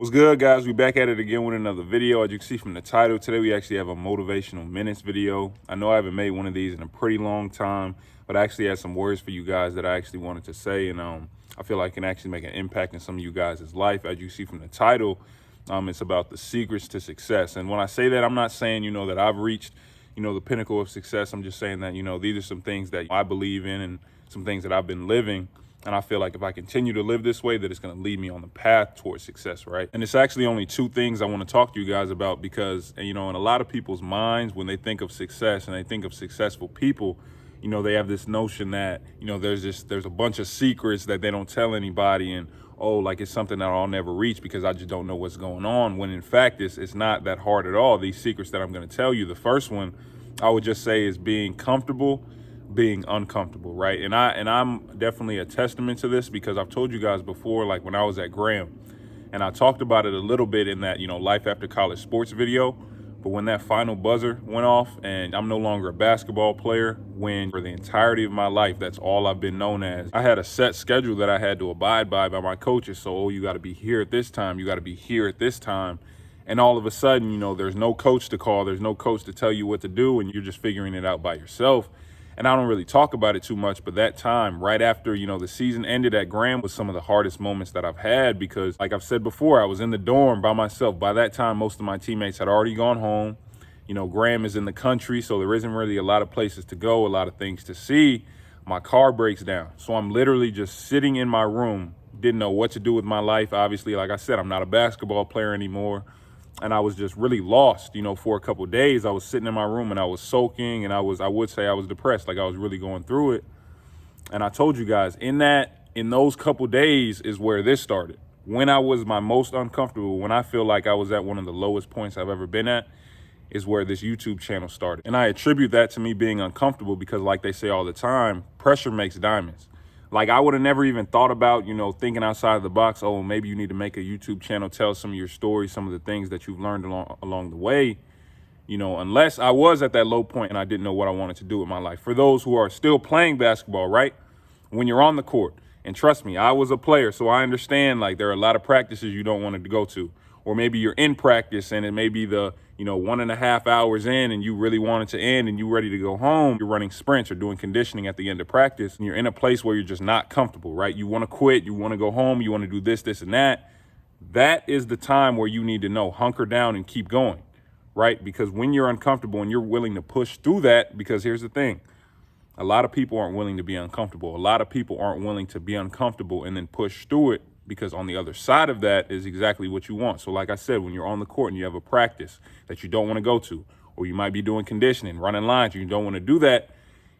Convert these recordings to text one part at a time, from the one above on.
What's good, guys? We back at it again with another video. As you can see from the title, today we actually have a motivational minutes video. I know I haven't made one of these in a pretty long time, but I actually had some words for you guys that I actually wanted to say, and I feel like it can actually make an impact in some of you guys' life. As you see from the title, it's about the secrets to success. And when I say that, I'm not saying, that I've reached, the pinnacle of success. I'm just saying that, these are some things that I believe in and some things that I've been living. And I feel like if I continue to live this way, that it's going to lead me on the path towards success, right? And it's actually only two things I want to talk to you guys about because, in a lot of people's minds, when they think of success and they think of successful people, they have this notion that, there's a bunch of secrets that they don't tell anybody and, like it's something that I'll never reach because I just don't know what's going on. When in fact, it's not that hard at all. These secrets that I'm going to tell you, the first one I would just say is being comfortable being uncomfortable, right? And I'm definitely a testament to this because I've told you guys before, like when I was at Graham, and I talked about it a little bit in that, life after college sports video. But when that final buzzer went off and I'm no longer a basketball player, when for the entirety of my life, that's all I've been known as. I had a set schedule that I had to abide by my coaches. So, you got to be here at this time. You got to be here at this time. And all of a sudden, there's no coach to call. There's no coach to tell you what to do. And you're just figuring it out by yourself. And I don't really talk about it too much, but that time right after, the season ended at Graham was some of the hardest moments that I've had because like I've said before, I was in the dorm by myself. By that time, most of my teammates had already gone home. Graham is in the country, so there isn't really a lot of places to go, a lot of things to see. My car breaks down. So I'm literally just sitting in my room, didn't know what to do with my life. Obviously, like I said, I'm not a basketball player anymore. And I was just really lost, for a couple of days. I was sitting in my room and I was soaking and I would say I was depressed. Like I was really going through it. And I told you guys in those couple of days is where this started. When I was my most uncomfortable, when I feel like I was at one of the lowest points I've ever been at, is where this YouTube channel started. And I attribute that to me being uncomfortable because like they say all the time, pressure makes diamonds. Like I would have never even thought about, thinking outside of the box. Oh, maybe you need to make a YouTube channel, tell some of your stories, some of the things that you've learned along the way, unless I was at that low point and I didn't know what I wanted to do with my life. For those who are still playing basketball, right? When you're on the court, and trust me, I was a player, so I understand like there are a lot of practices you don't want to go to. Or maybe you're in practice and it may be the, 1.5 hours in and you really want it to end and you're ready to go home. You're running sprints or doing conditioning at the end of practice and you're in a place where you're just not comfortable, right? You want to quit, you want to go home, you want to do this, this, and that. That is the time where you need to know, hunker down and keep going, right? Because when you're uncomfortable and you're willing to push through that, because here's the thing, a lot of people aren't willing to be uncomfortable. A lot of people aren't willing to be uncomfortable and then push through it. Because on the other side of that is exactly what you want. So like I said, when you're on the court and you have a practice that you don't want to go to, or you might be doing conditioning, running lines, you don't want to do that.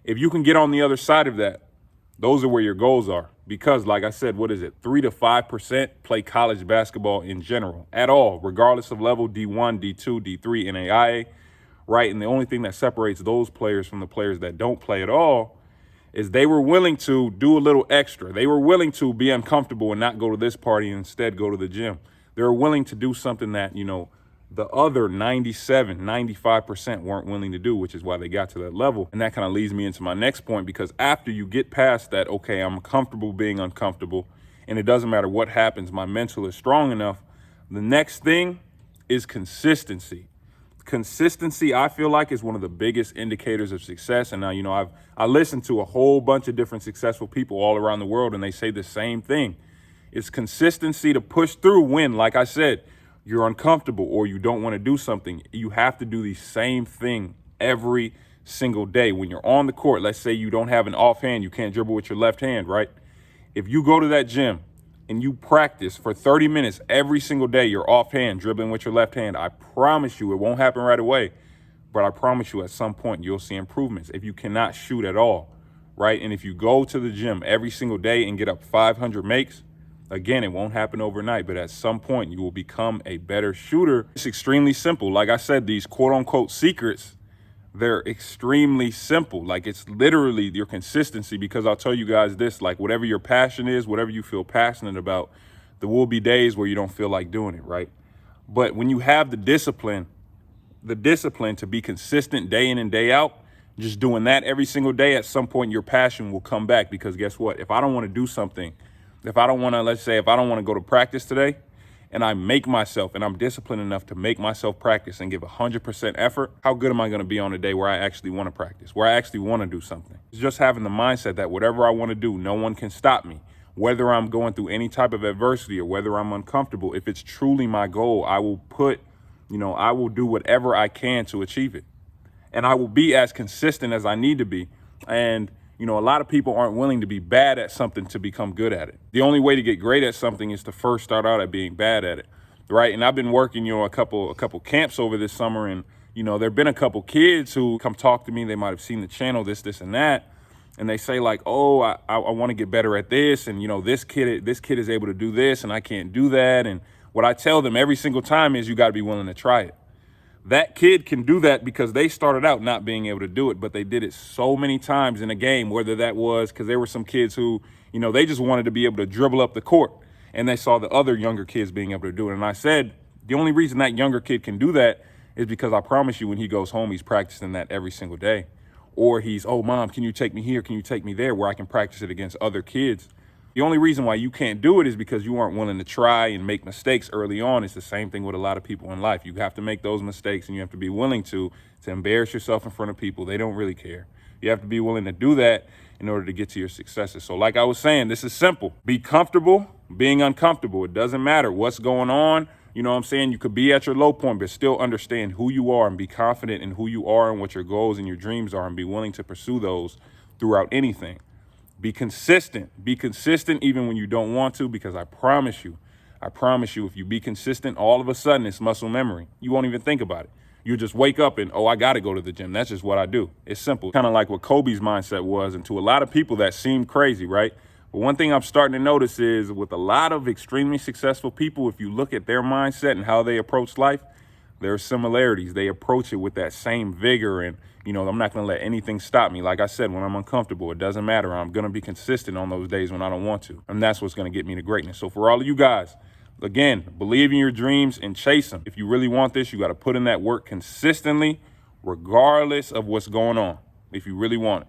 If you can get on the other side of that, those are where your goals are. Because like I said, 3 to 5% play college basketball in general at all, regardless of level, D1, D2, D3, NAIA, right? And the only thing that separates those players from the players that don't play at all is they were willing to do a little extra. They were willing to be uncomfortable and not go to this party and instead go to the gym. They were willing to do something that, the other 97, 95% weren't willing to do, which is why they got to that level. And that kind of leads me into my next point, because after you get past that, okay, I'm comfortable being uncomfortable, and it doesn't matter what happens, my mental is strong enough. The next thing is consistency. Consistency, I feel like, is one of the biggest indicators of success. And now, I listened to a whole bunch of different successful people all around the world, and they say the same thing. It's consistency to push through when, like I said, you're uncomfortable or you don't want to do something. You have to do the same thing every single day. When you're on the court, let's say you don't have an offhand, you can't dribble with your left hand, right? If you go to that gym and you practice for 30 minutes every single day, you're offhand dribbling with your left hand, I promise you it won't happen right away, but I promise you at some point you'll see improvements. If you cannot shoot at all, right? And if you go to the gym every single day and get up 500 makes, again, it won't happen overnight, but at some point you will become a better shooter. It's extremely simple. Like I said, these quote unquote secrets, they're extremely simple. Like it's literally your consistency, because I'll tell you guys this, like whatever your passion is, whatever you feel passionate about, there will be days where you don't feel like doing it, right? But when you have the discipline to be consistent day in and day out, just doing that every single day, at some point your passion will come back. Because guess what? If I don't want to do something, if I don't want to, let's say, if I don't want to go to practice today, and I make myself, and I'm disciplined enough to make myself practice and give 100% effort, how good am I going to be on a day where I actually want to practice, where I actually want to do something? It's just having the mindset that whatever I want to do, no one can stop me. Whether I'm going through any type of adversity or whether I'm uncomfortable, if it's truly my goal, I will I will do whatever I can to achieve it. And I will be as consistent as I need to be. And a lot of people aren't willing to be bad at something to become good at it. The only way to get great at something is to first start out at being bad at it, right? And I've been working, a couple camps over this summer, and there've been a couple kids who come talk to me. They might have seen the channel, this, and that, and they say like, "Oh, I want to get better at this, and this kid is able to do this, and I can't do that." And what I tell them every single time is, you got to be willing to try it. That kid can do that because they started out not being able to do it, but they did it so many times in a game, whether that was because there were some kids who, they just wanted to be able to dribble up the court, and they saw the other younger kids being able to do it. And I said, the only reason that younger kid can do that is because I promise you, when he goes home, he's practicing that every single day. Or he's, "Oh, Mom, can you take me here? Can you take me there?" where I can practice it against other kids. The only reason why you can't do it is because you aren't willing to try and make mistakes early on. It's the same thing with a lot of people in life. You have to make those mistakes, and you have to be willing to embarrass yourself in front of people. They don't really care. You have to be willing to do that in order to get to your successes. So like I was saying, this is simple. Be comfortable being uncomfortable. It doesn't matter what's going on. You know what I'm saying? You could be at your low point, but still understand who you are and be confident in who you are and what your goals and your dreams are, and be willing to pursue those throughout anything. Be consistent. Be consistent even when you don't want to, because I promise you, if you be consistent, all of a sudden it's muscle memory. You won't even think about it. You just wake up and, "Oh, I got to go to the gym. That's just what I do." It's simple. Kind of like what Kobe's mindset was. And to a lot of people that seemed crazy, right? But one thing I'm starting to notice is with a lot of extremely successful people, if you look at their mindset and how they approach life, there are similarities. They approach it with that same vigor, and I'm not going to let anything stop me. Like I said, when I'm uncomfortable, it doesn't matter. I'm going to be consistent on those days when I don't want to. And that's what's going to get me to greatness. So for all of you guys, again, believe in your dreams and chase them. If you really want this, you got to put in that work consistently, regardless of what's going on, if you really want it.